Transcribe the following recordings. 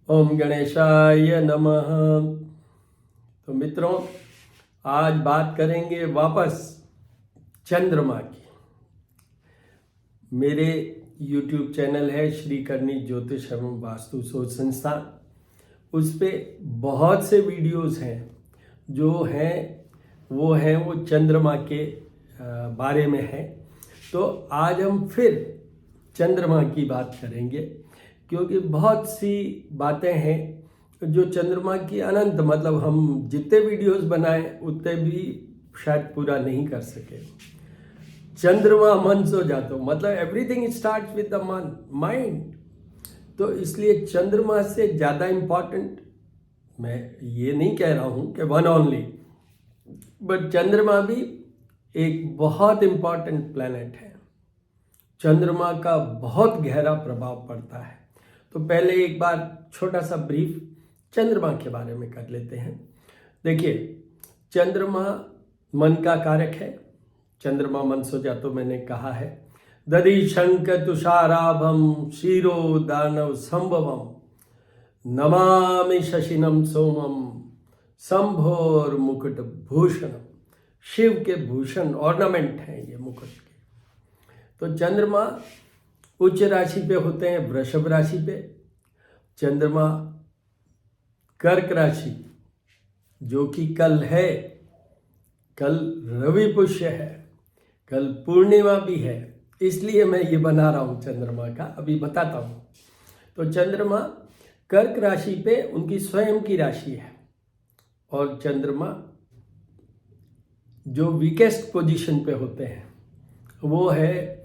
ओम गणेशाय नमः। तो मित्रों, आज बात करेंगे वापस चंद्रमा की। मेरे YouTube चैनल है श्री करनी ज्योतिष एवं वास्तु शोध संस्थान। उस पे बहुत से वीडियोस हैं जो हैं वो चंद्रमा के बारे में है। तो आज हम फिर चंद्रमा की बात करेंगे, क्योंकि बहुत सी बातें हैं जो चंद्रमा की अनंत, मतलब हम जितने वीडियोस बनाए उतने भी शायद पूरा नहीं कर सके। चंद्रमा मन सो जातो, मतलब एवरीथिंग स्टार्ट्स विद द मन माइंड। तो इसलिए चंद्रमा से ज़्यादा इम्पॉर्टेंट मैं ये नहीं कह रहा हूँ कि वन ओनली, बट चंद्रमा भी एक बहुत इम्पॉर्टेंट प्लैनेट है। चंद्रमा का बहुत गहरा प्रभाव पड़ता है। तो पहले एक बार छोटा सा ब्रीफ चंद्रमा के बारे में कर लेते हैं। देखिए, चंद्रमा मन का कारक है। चंद्रमा मन सो जा तो मैंने कहा है, दधि शंख तुषाराभम शिरो दानव संभवम नमामि शशिनम सोमम संभोर मुकुट भूषणम। शिव के भूषण ऑर्नामेंट हैं ये मुकुट के। तो चंद्रमा उच्च राशि पे होते हैं, वृषभ राशि पे। चंद्रमा कर्क राशि, जो कि कल है, कल रवि पुष्य है, कल पूर्णिमा भी है, इसलिए मैं ये बना रहा हूँ चंद्रमा का, अभी बताता हूँ। तो चंद्रमा कर्क राशि पे उनकी स्वयं की राशि है, और चंद्रमा जो वीकेस्ट पोजीशन पे होते हैं वो है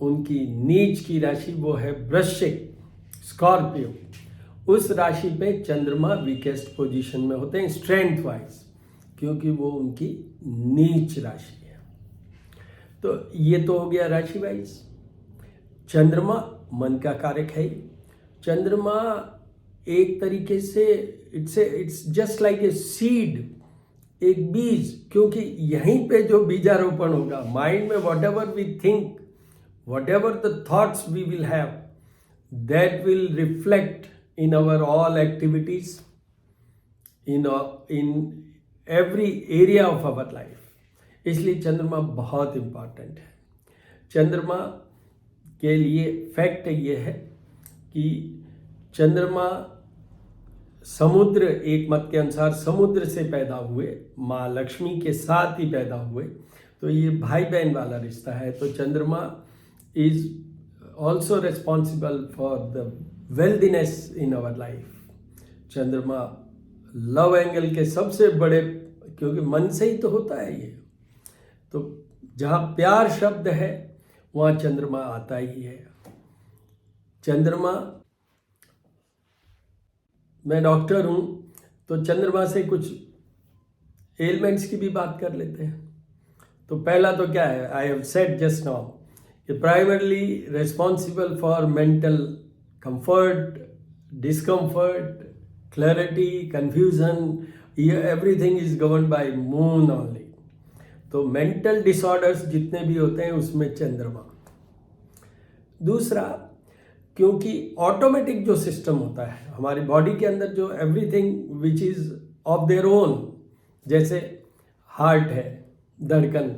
उनकी नीच की राशि, वो है वृश्चिक, स्कॉर्पियो। उस राशि पे चंद्रमा वीकेस्ट पोजीशन में होते हैं स्ट्रेंथ वाइज, क्योंकि वो उनकी नीच राशि है। तो ये तो हो गया राशि वाइज। चंद्रमा मन का कारक है। चंद्रमा एक तरीके से it's just like a seed, एक बीज, क्योंकि यहीं पे जो बीजारोपण होगा माइंड में, whatever we think, whatever the thoughts we will have, that will reflect in our all activities, in every area of our life. इसलिए चंद्रमा बहुत इम्पॉर्टेंट है। चंद्रमा के लिए फैक्ट ये है कि चंद्रमा समुद्र, एक मत के अनुसार समुद्र से पैदा हुए, माँ लक्ष्मी के साथ ही पैदा हुए, तो ये भाई बहन वाला रिश्ता है। तो चंद्रमा is also responsible for the wealthiness in our life. चंद्रमा लव एंगल के सबसे बड़े, क्योंकि मन से ही तो होता है ये, तो जहाँ प्यार शब्द है वहाँ चंद्रमा आता ही है। चंद्रमा, मैं डॉक्टर हूँ तो चंद्रमा से कुछ एलिमेंट्स की भी बात कर लेते हैं। तो पहला तो क्या है, I have said just now, primarily responsible for mental comfort, discomfort, clarity, confusion. Everything is governed by moon only. तो मेंटल डिसऑर्डर्स जितने भी होते हैं उसमें चंद्रमा। दूसरा, क्योंकि ऑटोमेटिक जो सिस्टम होता है हमारी बॉडी के अंदर, जो everything which is of their own, जैसे हार्ट है, धड़कन,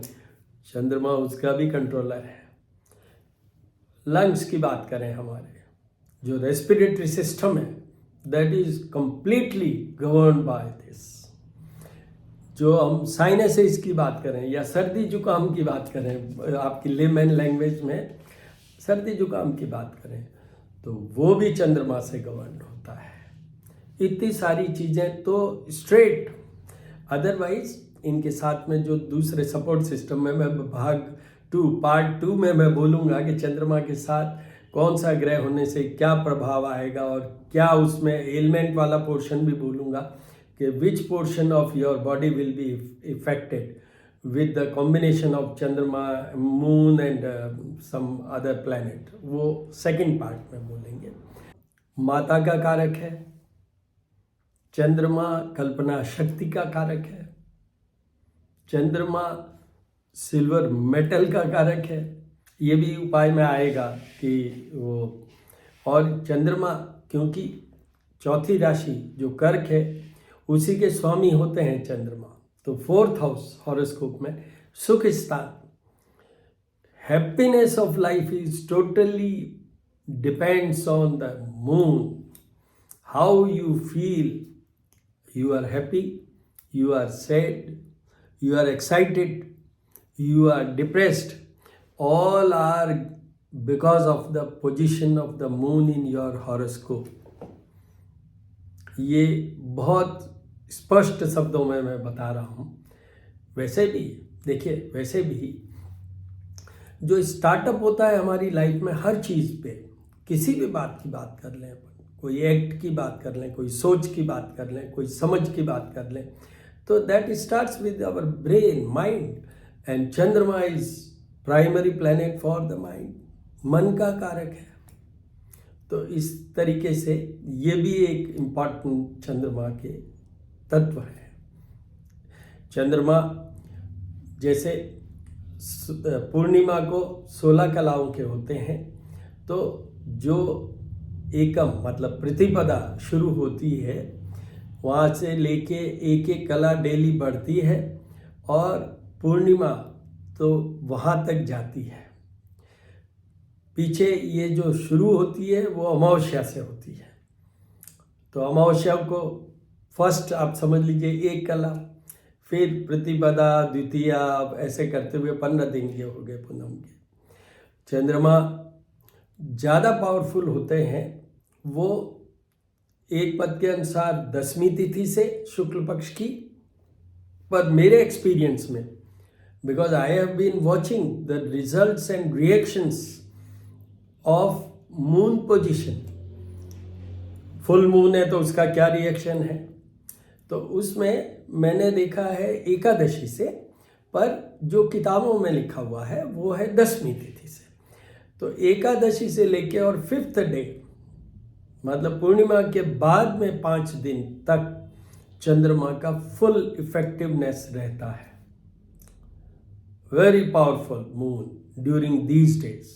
चंद्रमा उसका भी कंट्रोलर है। लंग्स की बात करें, हमारे जो रेस्पिरेटरी सिस्टम है, that is completely govern by this. जो हम साइनसेस की बात करें या सर्दी जुकाम की बात करें, आपकी लेमन लैंग्वेज में सर्दी जुकाम की बात करें, तो वो भी चंद्रमा से गवर्न होता है। इतनी सारी चीज़ें तो स्ट्रेट। अदरवाइज इनके साथ में जो दूसरे सपोर्ट सिस्टम में, मैं पार्ट 2 में मैं बोलूँगा कि चंद्रमा के साथ कौन सा ग्रह होने से क्या प्रभाव आएगा, और क्या उसमें एलिमेंट वाला पोर्शन भी बोलूँगा कि which portion of your body will be affected with the combination of Chandrama, moon and some other planet. वो सेकंड पार्ट में बोलेंगे। माता का कारक है चंद्रमा, कल्पना शक्ति का कारक है चंद्रमा, सिल्वर मेटल का कारक है। ये भी उपाय में आएगा कि वो, और चंद्रमा क्योंकि चौथी राशि जो कर्क है उसी के स्वामी होते हैं चंद्रमा। तो 4th हाउस हॉरोस्कोप में सुख स्थान। Happiness of life is totally depends on the moon. How you feel, you are happy, you are sad, you are excited, you are depressed, all are because of the position of the moon in your horoscope। ये बहुत स्पष्ट शब्दों में मैं बता रहा हूँ। वैसे भी देखिए, वैसे भी जो स्टार्टअप होता है हमारी लाइफ में, हर चीज़ पे, किसी भी बात की बात कर लें, कोई एक्ट की बात कर लें, कोई सोच की बात कर लें, कोई समझ की बात कर लें, तो that starts with our brain, mind. And Chandrama is primary planet for the mind, मन का कारक है। तो इस तरीके से ये भी एक इम्पॉर्टेंट चंद्रमा के तत्व है। चंद्रमा जैसे पूर्णिमा को 16 कलाओं के होते हैं, तो जो एकम मतलब प्रतिपदा शुरू होती है, वहाँ से लेके एक एक कला डेली बढ़ती है और पूर्णिमा तो वहाँ तक जाती है। पीछे ये जो शुरू होती है वो अमावस्या से होती है। तो अमावस्या को फर्स्ट आप समझ लीजिए एक कला, फिर प्रतिपदा, द्वितीया, ऐसे करते हुए 15 दिन के हो गए पूनम के। चंद्रमा ज़्यादा पावरफुल होते हैं वो एक पद के अनुसार 10वीं तिथि से शुक्ल पक्ष की। पर मेरे एक्सपीरियंस में, because I have been watching the results and reactions of moon position, full moon है तो उसका क्या रिएक्शन है, तो उसमें मैंने देखा है एकादशी से, पर जो किताबों में लिखा हुआ है वो है 10वीं तिथि से। तो एकादशी से लेके और 5th डे मतलब पूर्णिमा के बाद में 5 दिन तक चंद्रमा का फुल इफेक्टिवनेस रहता है। Very powerful moon during these days.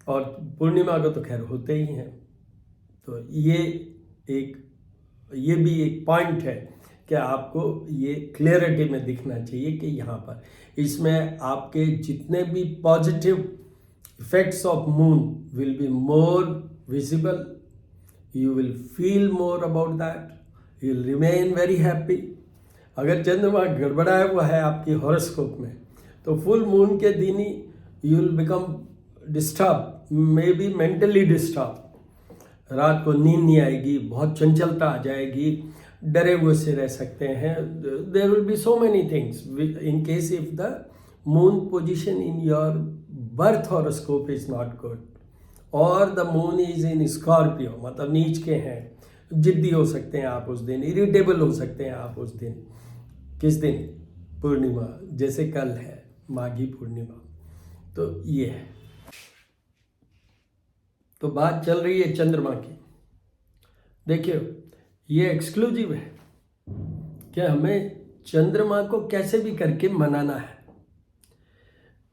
और पूर्णिमा को तो खैर होते ही हैं। तो ये भी एक पॉइंट है कि आपको ये क्लियरिटी में दिखना चाहिए कि यहाँ पर इसमें आपके जितने भी positive effects of moon will be more visible, you will feel more about that, you will remain very happy। अगर चंद्रमा गड़बड़ाया हुआ है आपकी हॉरोस्कोप में तो फुल मून के दिन ही you will become disturbed, maybe mentally disturbed। रात को नींद नहीं आएगी, बहुत चंचलता आ जाएगी, डरे हुए से रह सकते हैं। There will be so many things in case if the moon position in your birth horoscope is not good और the moon is in Scorpio, मतलब नीच के हैं, जिद्दी हो सकते हैं आप उस दिन, इरिटेबल हो सकते हैं आप उस दिन। किस दिन? पूर्णिमा, जैसे कल है माघी पूर्णिमा। तो ये है। तो बात चल रही है चंद्रमा की। देखिए ये एक्सक्लूसिव है कि हमें चंद्रमा को कैसे भी करके मनाना है।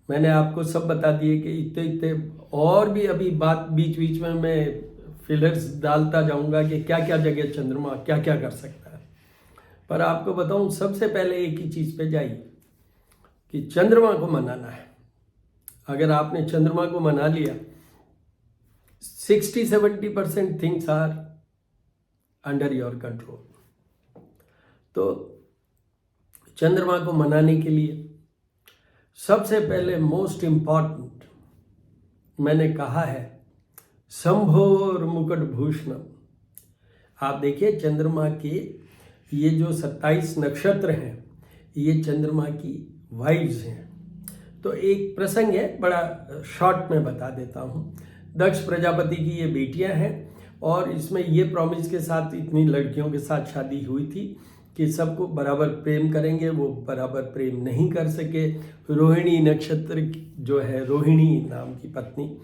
मैंने आपको सब बता दिए कि इतने और भी अभी बात बीच बीच में मैं फिलर्स डालता जाऊंगा कि क्या क्या जगह चंद्रमा क्या क्या कर सकता है। पर आपको बताऊं, सबसे पहले एक ही चीज़ पे जाइए कि चंद्रमा को मनाना है। अगर आपने चंद्रमा को मना लिया, 60-70% things are under your control. तो चंद्रमा को मनाने के लिए सबसे पहले मोस्ट इम्पॉर्टेंट मैंने कहा है शंभोर मुकुट भूषणम। आप देखिए चंद्रमा के ये जो 27 नक्षत्र हैं ये चंद्रमा की वाइब्स हैं। तो एक प्रसंग है, बड़ा शॉर्ट में बता देता हूँ। दक्ष प्रजापति की ये बेटियां हैं और इसमें ये प्रॉमिस के साथ इतनी लड़कियों के साथ शादी हुई थी कि सबको बराबर प्रेम करेंगे। वो बराबर प्रेम नहीं कर सके। रोहिणी नक्षत्र जो है, रोहिणी नाम की पत्नी,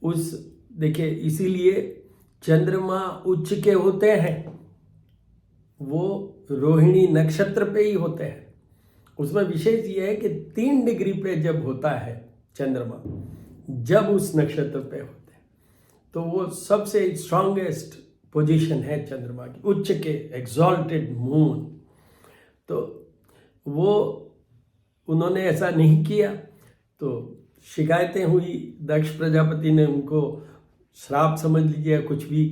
उस देखिए इसीलिए चंद्रमा उच्च के होते हैं, वो रोहिणी नक्षत्र पे ही होते हैं। उसमें विशेष ये है कि 3 डिग्री पे जब होता है चंद्रमा, जब उस नक्षत्र पे होते हैं तो वो सबसे स्ट्रांगेस्ट पोजीशन है चंद्रमा की, उच्च के एग्जॉल्टेड मून। तो वो उन्होंने ऐसा नहीं किया तो शिकायतें हुई, दक्ष प्रजापति ने उनको श्राप समझ लीजिए कुछ भी,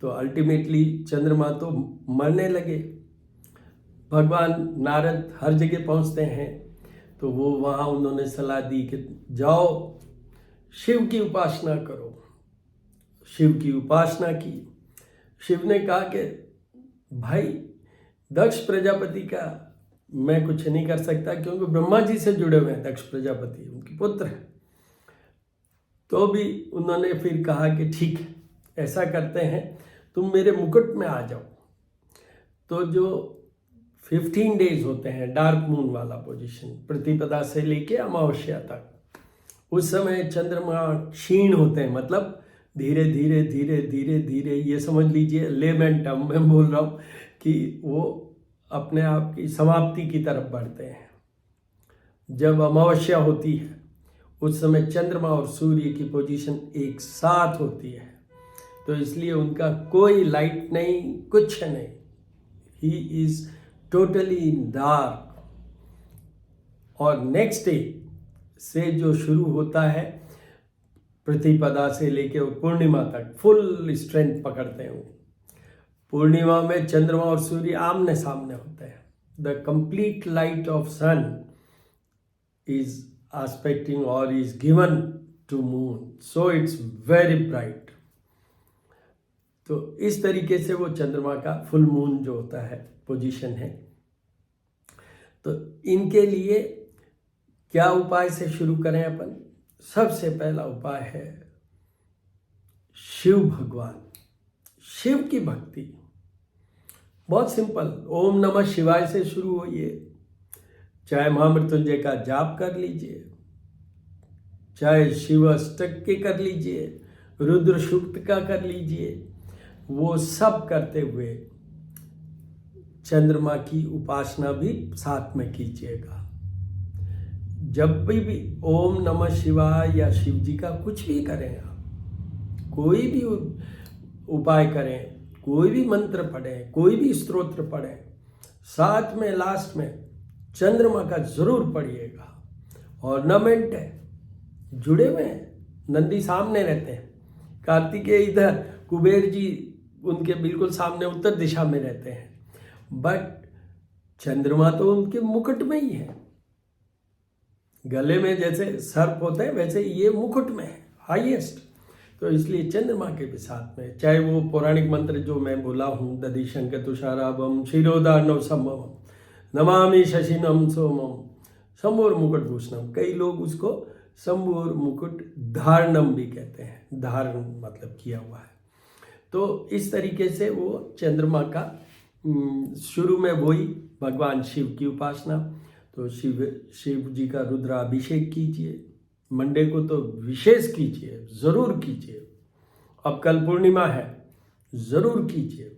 तो अल्टीमेटली चंद्रमा तो मरने लगे। भगवान नारद हर जगह पहुंचते हैं, तो वो वहाँ उन्होंने सलाह दी कि जाओ शिव की उपासना करो। शिव की उपासना की। शिव ने कहा कि भाई दक्ष प्रजापति का मैं कुछ नहीं कर सकता, क्योंकि ब्रह्मा जी से जुड़े हुए हैं दक्ष प्रजापति, उनके पुत्र हैं। तो भी उन्होंने फिर कहा कि ठीक है, ऐसा करते हैं, तुम मेरे मुकुट में आ जाओ। तो जो 15 डेज होते हैं डार्क मून वाला पोजीशन, प्रतिपदा से लेके अमावस्या तक, उस समय चंद्रमा क्षीण होते हैं, मतलब धीरे धीरे धीरे धीरे धीरे, ये समझ लीजिए लेमैन टर्म में बोल रहा हूँ कि वो अपने आप की समाप्ति की तरफ बढ़ते हैं। जब अमावस्या होती है उस समय चंद्रमा और सूर्य की पोजीशन एक साथ होती है, तो इसलिए उनका कोई लाइट नहीं, कुछ नहीं, he is totally in dark. और नेक्स्ट डे से जो शुरू होता है, प्रतिपदा से लेके पूर्णिमा तक फुल स्ट्रेंथ पकड़ते हैं। पूर्णिमा में चंद्रमा और सूर्य आमने सामने होते हैं। The complete light of sun is aspecting or is given to moon, so it's very bright। तो इस तरीके से वो चंद्रमा का फुल मून जो होता है पोजीशन है। तो इनके लिए क्या उपाय से शुरू करें अपन? सबसे पहला उपाय है शिव भगवान, शिव की भक्ति। बहुत सिंपल, ओम नमः शिवाय से शुरू होइए, चाहे महामृत्युंजय का जाप कर लीजिए, चाहे शिव अष्टक के कर लीजिए, रुद्र सूक्त का कर लीजिए, वो सब करते हुए चंद्रमा की उपासना भी साथ में कीजिएगा। जब भी ओम नमः शिवाय या शिव जी का कुछ भी करें, आप कोई भी उपाय करें, कोई भी मंत्र पढ़ें, कोई भी स्तोत्र पढ़ें, साथ में लास्ट में चंद्रमा का जरूर पढ़िएगा। ऑर्नामेंट है, जुड़े हुए हैं, नंदी सामने रहते हैं, कार्तिकेय इधर, कुबेर जी उनके बिल्कुल सामने उत्तर दिशा में रहते हैं, बट चंद्रमा तो उनके मुकुट में ही है। गले में जैसे सर्प होते हैं वैसे ये मुकुट में है हाईएस्ट। तो इसलिए चंद्रमा के भी साथ में, चाहे वो पौराणिक मंत्र जो मैं बोला हूँ, दधिशंकर तुषाराभम शिरोदार्णव संभवम नमामि शशिनम सोमम शंभोर मुकुट भूषणम। कई लोग उसको शंभोर मुकुट धारणम भी कहते हैं, धारण मतलब किया हुआ है। तो इस तरीके से वो चंद्रमा का शुरू में वही भगवान शिव की उपासना। तो शिव जी का रुद्राभिषेक कीजिए, मंडे को तो विशेष कीजिए, ज़रूर कीजिए। अब कल पूर्णिमा है, ज़रूर कीजिए,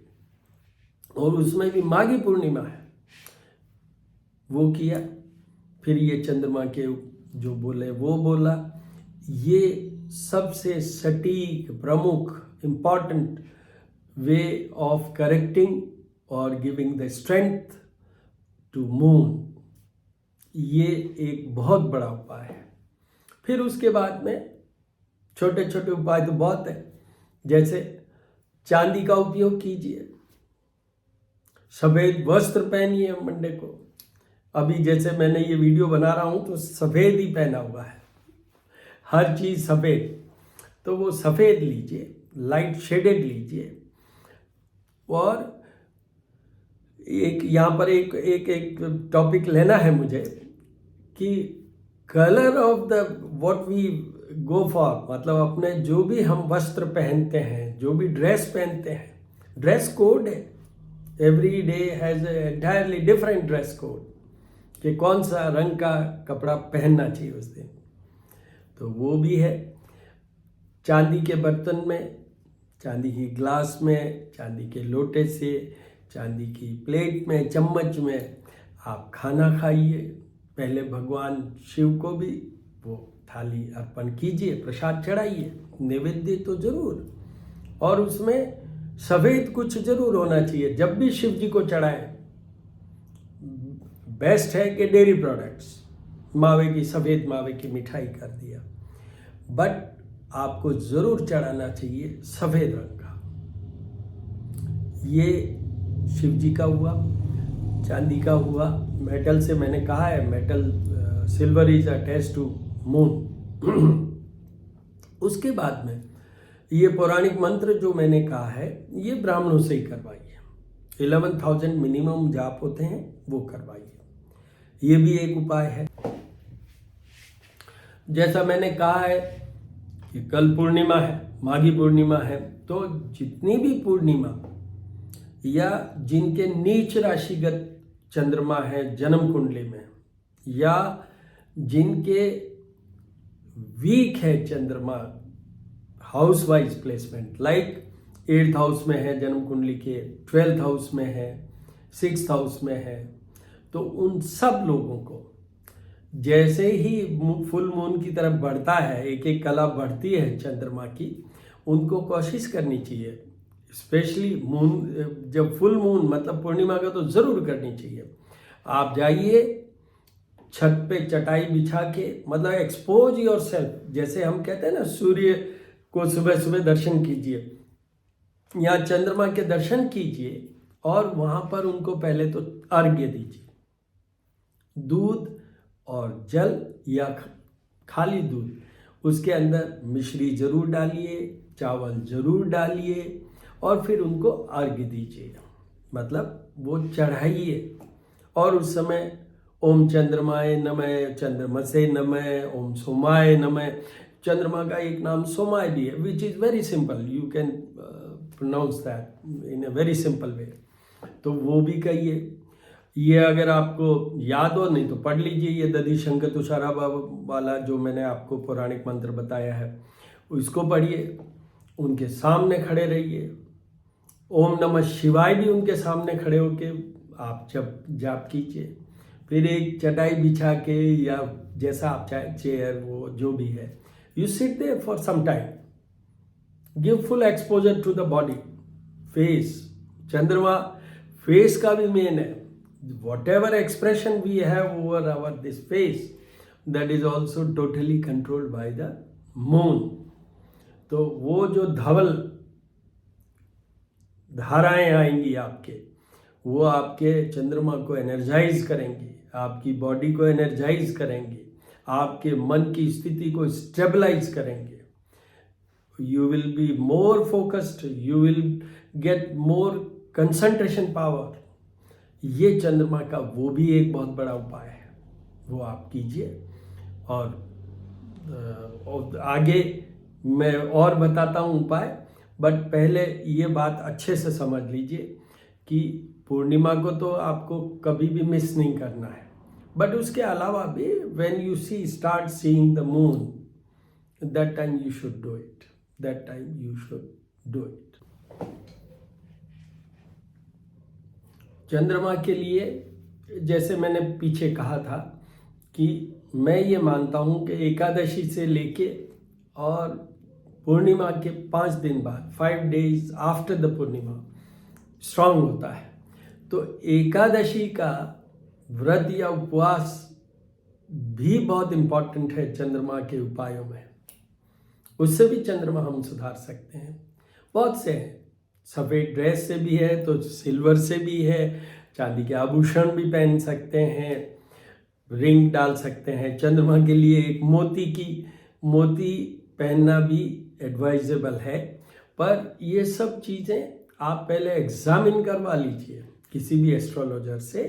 और उसमें भी माघी पूर्णिमा है, वो किया। फिर ये चंद्रमा के जो बोले वो बोला। ये सबसे सटीक, प्रमुख, इम्पॉर्टेंट वे ऑफ करेक्टिंग और giving the strength to moon, ये एक बहुत बड़ा उपाय है। फिर उसके बाद में छोटे छोटे उपाय तो बहुत है, जैसे चांदी का उपयोग कीजिए, सफ़ेद वस्त्र पहनिए मंडे को। अभी जैसे मैंने ये वीडियो बना रहा हूँ तो सफ़ेद ही पहना हुआ है, हर चीज़ सफ़ेद, तो वो सफ़ेद लीजिए, लाइट शेडेड लीजिए। और एक यहाँ पर एक टॉपिक लेना है मुझे कि colour of the what we go for, मतलब अपने जो भी हम वस्त्र पहनते हैं, जो भी ड्रेस पहनते हैं, ड्रेस कोड है, every day has entirely different dress code कि कौन सा रंग का कपड़ा पहनना चाहिए उस दिन। तो वो भी है। चांदी के बर्तन में, चांदी की ग्लास में, चांदी के लोटे से, चांदी की प्लेट में, चम्मच में आप खाना खाइए। पहले भगवान शिव को भी वो थाली अर्पण कीजिए, प्रसाद चढ़ाइए, नैवेद्य तो जरूर, और उसमें सफ़ेद कुछ जरूर होना चाहिए। जब भी शिव जी को चढ़ाएं, बेस्ट है कि डेयरी प्रोडक्ट्स, मावे की, सफ़ेद मावे की मिठाई कर दिया, बट आपको ज़रूर चढ़ाना चाहिए सफ़ेद रंग का। ये शिव जी का हुआ। चांदी का हुआ, मेटल से मैंने कहा है, metal silver is attached to moon. उसके बाद में ये पौराणिक मंत्र जो मैंने कहा है, ये ब्राह्मणों से ही करवाइए। 11,000 मिनिमम जाप होते हैं, वो करवाइए। ये भी एक उपाय है। जैसा मैंने कहा है कि कल पूर्णिमा है, माघी पूर्णिमा है, तो जितनी भी पूर्णिमा या जिनके नीच राशिगत चंद्रमा है जन्म कुंडली में, या जिनके वीक है चंद्रमा house wise placement, like 8th house में है जन्म कुंडली के, 12th हाउस में है, 6th हाउस में है, तो उन सब लोगों को जैसे ही फुल मून की तरफ बढ़ता है, एक एक कला बढ़ती है चंद्रमा की, उनको कोशिश करनी चाहिए, स्पेशली मून, जब फुल मून मतलब पूर्णिमा का तो ज़रूर करनी चाहिए। आप जाइए छत पे चटाई बिछा के, मतलब एक्सपोज योर सेल्फ, जैसे हम कहते हैं ना, सूर्य को सुबह सुबह दर्शन कीजिए या चंद्रमा के दर्शन कीजिए, और वहाँ पर उनको पहले तो अर्घ्य दीजिए। दूध और जल या खाली दूध, उसके अंदर मिश्री जरूर डालिए, चावल जरूर डालिए, और फिर उनको अर्घ्य दीजिए, मतलब वो चढ़ाइए। और उस समय ओम चंद्रमाय नमः, चंद्रमसे नमः, ओम सोमाय नमः। चंद्रमा का एक नाम सोमाय भी है, which is very simple, you can pronounce that in a very simple way, तो वो भी कहिए। ये अगर आपको याद हो, नहीं तो पढ़ लीजिए, ये दधि शंकर तुषारा वाला जो मैंने आपको पौराणिक मंत्र बताया है, उसको पढ़िए। उनके सामने खड़े रहिए, ओम नमः शिवाय भी उनके सामने खड़े होके आप जब जाप कीजिए। फिर एक चटाई बिछा के, या जैसा आप चाहे, चेयर, वो जो भी है, you sit there for some time, give full exposure to the body, face. चंद्रमा फेस का भी मेन है। whatever expression we have over our this face, that is also totally controlled by the moon. तो वो जो धवल धाराएं आएंगी आपके, वो आपके चंद्रमा को एनर्जाइज करेंगी, आपकी बॉडी को एनर्जाइज करेंगी, आपके मन की स्थिति को स्टेबलाइज करेंगे। You will be more focused, you will get more concentration power. ये चंद्रमा का वो भी एक बहुत बड़ा उपाय है, वो आप कीजिए। और आगे मैं और बताता हूँ उपाय, बट पहले ये बात अच्छे से समझ लीजिए कि पूर्णिमा को तो आपको कभी भी मिस नहीं करना है, बट उसके अलावा भी when you start seeing the moon, that time you should do it, that time you should do it. चंद्रमा के लिए जैसे मैंने पीछे कहा था कि मैं ये मानता हूँ कि एकादशी से लेके और पूर्णिमा के 5 दिन बाद, 5 days after the Purnima strong होता है। तो एकादशी का व्रत या उपवास भी बहुत इम्पॉर्टेंट है चंद्रमा के उपायों में। उससे भी चंद्रमा हम सुधार सकते हैं। बहुत से हैं, सफ़ेद ड्रेस से भी है, तो सिल्वर से भी है, चांदी के आभूषण भी पहन सकते हैं, रिंग डाल सकते हैं। चंद्रमा के लिए एक मोती पहनना भी एडवाइजेबल है। पर ये सब चीज़ें आप पहले एग्जामिन करवा लीजिए किसी भी एस्ट्रोलॉजर से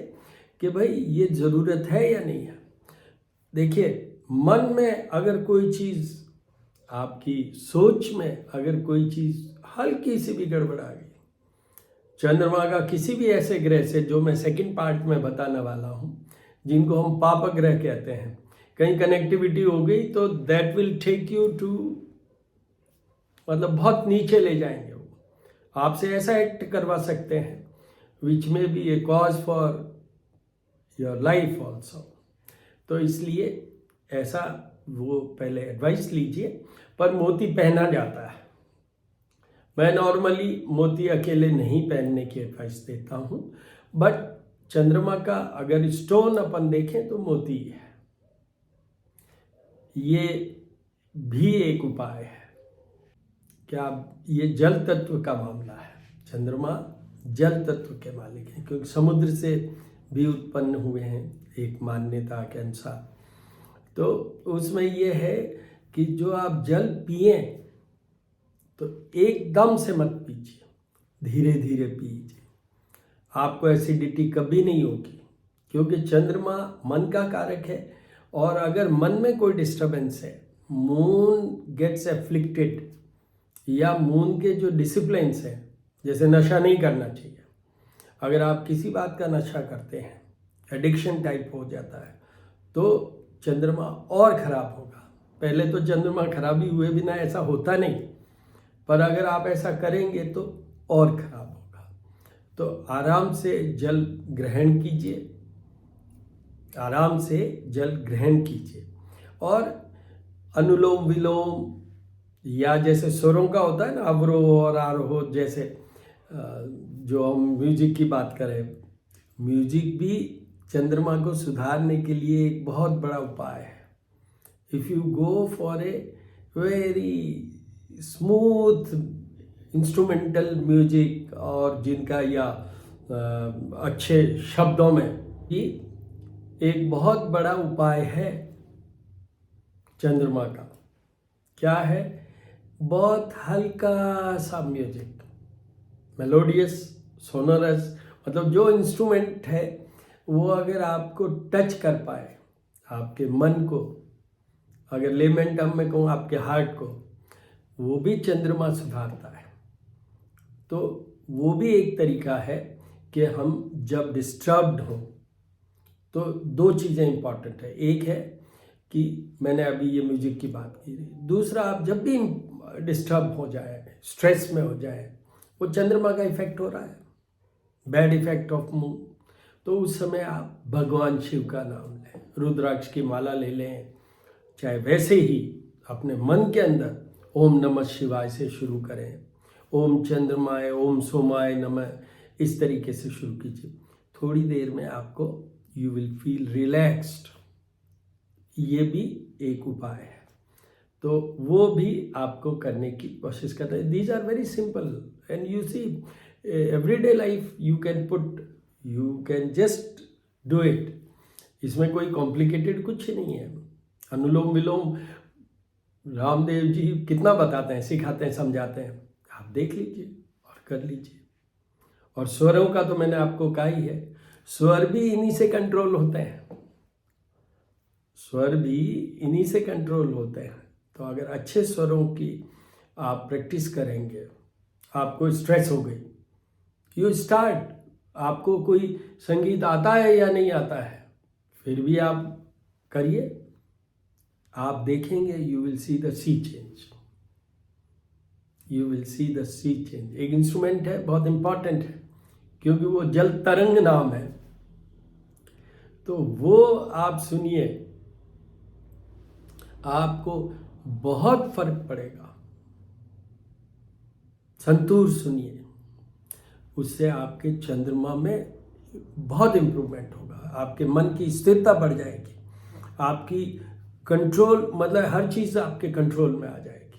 कि भाई ये ज़रूरत है या नहीं है। देखिए, मन में अगर कोई चीज़, आपकी सोच में अगर कोई चीज़ हल्की सी भी गड़बड़ आ गई, चंद्रमा का किसी भी ऐसे ग्रह से, जो मैं सेकंड पार्ट में बताने वाला हूँ, जिनको हम पाप ग्रह कहते हैं, कहीं कनेक्टिविटी हो गई तो that will take you to, मतलब बहुत नीचे ले जाएंगे। वो आपसे ऐसा एक्ट करवा सकते हैं विच में be a cause for your life also. तो इसलिए ऐसा वो पहले एडवाइस लीजिए। पर मोती पहना जाता है, मैं नॉर्मली मोती अकेले नहीं पहनने की एडवाइस देता हूँ, बट चंद्रमा का अगर स्टोन अपन देखें तो मोती है। ये भी एक उपाय है। क्या ये जल तत्व का मामला है। चंद्रमा जल तत्व के मालिक हैं, क्योंकि समुद्र से भी उत्पन्न हुए हैं एक मान्यता के अनुसार। तो उसमें ये है कि जो आप जल पिए तो एकदम से मत पीजिए, धीरे धीरे पीजिए। आपको एसिडिटी कभी नहीं होगी, क्योंकि चंद्रमा मन का कारक है। और अगर मन में कोई डिस्टर्बेंस है, मून गेट्स एफ्लिक्टेड, या मून के जो डिसिप्लिन्स हैं, जैसे नशा नहीं करना चाहिए, अगर आप किसी बात का नशा करते हैं, एडिक्शन टाइप हो जाता है, तो चंद्रमा और खराब होगा। पहले तो चंद्रमा खराबी हुए बिना ऐसा होता नहीं, पर अगर आप ऐसा करेंगे तो और खराब होगा। तो आराम से जल ग्रहण कीजिए, आराम से जल ग्रहण कीजिए। और अनुलोम विलोम, या जैसे स्वरों का होता है ना, अवरोह और आरोह, जैसे जो हम म्यूजिक की बात करें, म्यूजिक भी चंद्रमा को सुधारने के लिए एक बहुत बड़ा उपाय है। If you go for a very smooth instrumental music, और जिनका या अच्छे शब्दों में, ये एक बहुत बड़ा उपाय है चंद्रमा का। क्या है? बहुत हल्का सा म्यूजिक, मेलोडियस, सोनरस, मतलब जो इंस्ट्रूमेंट है वो अगर आपको टच कर पाए, आपके मन को, अगर लेमन टर्म में कहूँ आपके हार्ट को, वो भी चंद्रमा सुधारता है। तो वो भी एक तरीका है कि हम जब डिस्टर्ब्ड हों तो दो चीज़ें इंपॉर्टेंट है। एक है कि मैंने अभी ये म्यूजिक की बात की, दूसरा आप जब भी डिस्टर्ब हो जाए, स्ट्रेस में हो जाए, वो चंद्रमा का इफेक्ट हो रहा है, बैड इफेक्ट ऑफ मून, तो उस समय आप भगवान शिव का नाम लें, रुद्राक्ष की माला ले लें, चाहे वैसे ही अपने मन के अंदर ओम नमः शिवाय से शुरू करें, ओम चंद्रमाय, ओम सोमाय नमः, इस तरीके से शुरू कीजिए। थोड़ी देर में आपको यू विल फील रिलैक्स्ड। ये भी एक उपाय है, तो वो भी आपको करने की कोशिश कर रहे हैं। These are very simple and you see everyday life you can just do it. इसमें कोई कॉम्प्लिकेटेड कुछ नहीं है। अनुलोम विलोम रामदेव जी कितना बताते हैं, सिखाते हैं, समझाते हैं, आप देख लीजिए और कर लीजिए। और स्वरों का तो मैंने आपको कहा ही है, स्वर भी इन्हीं से कंट्रोल होते हैं, स्वर भी इन्हीं से कंट्रोल होते हैं। तो अगर अच्छे स्वरों की आप प्रैक्टिस करेंगे, आपको स्ट्रेस हो गई, यू स्टार्ट, आपको कोई संगीत आता है या नहीं आता है, फिर भी आप करिए, आप देखेंगे you will see the sea change, you will see the sea change. एक इंस्ट्रूमेंट है, बहुत इंपॉर्टेंट है, क्योंकि वो जल तरंग नाम है, तो वो आप सुनिए, आपको बहुत फर्क पड़ेगा। संतूर सुनिए, उससे आपके चंद्रमा में बहुत इम्प्रूवमेंट होगा, आपके मन की स्थिरता बढ़ जाएगी, आपकी कंट्रोल, मतलब हर चीज़ आपके कंट्रोल में आ जाएगी।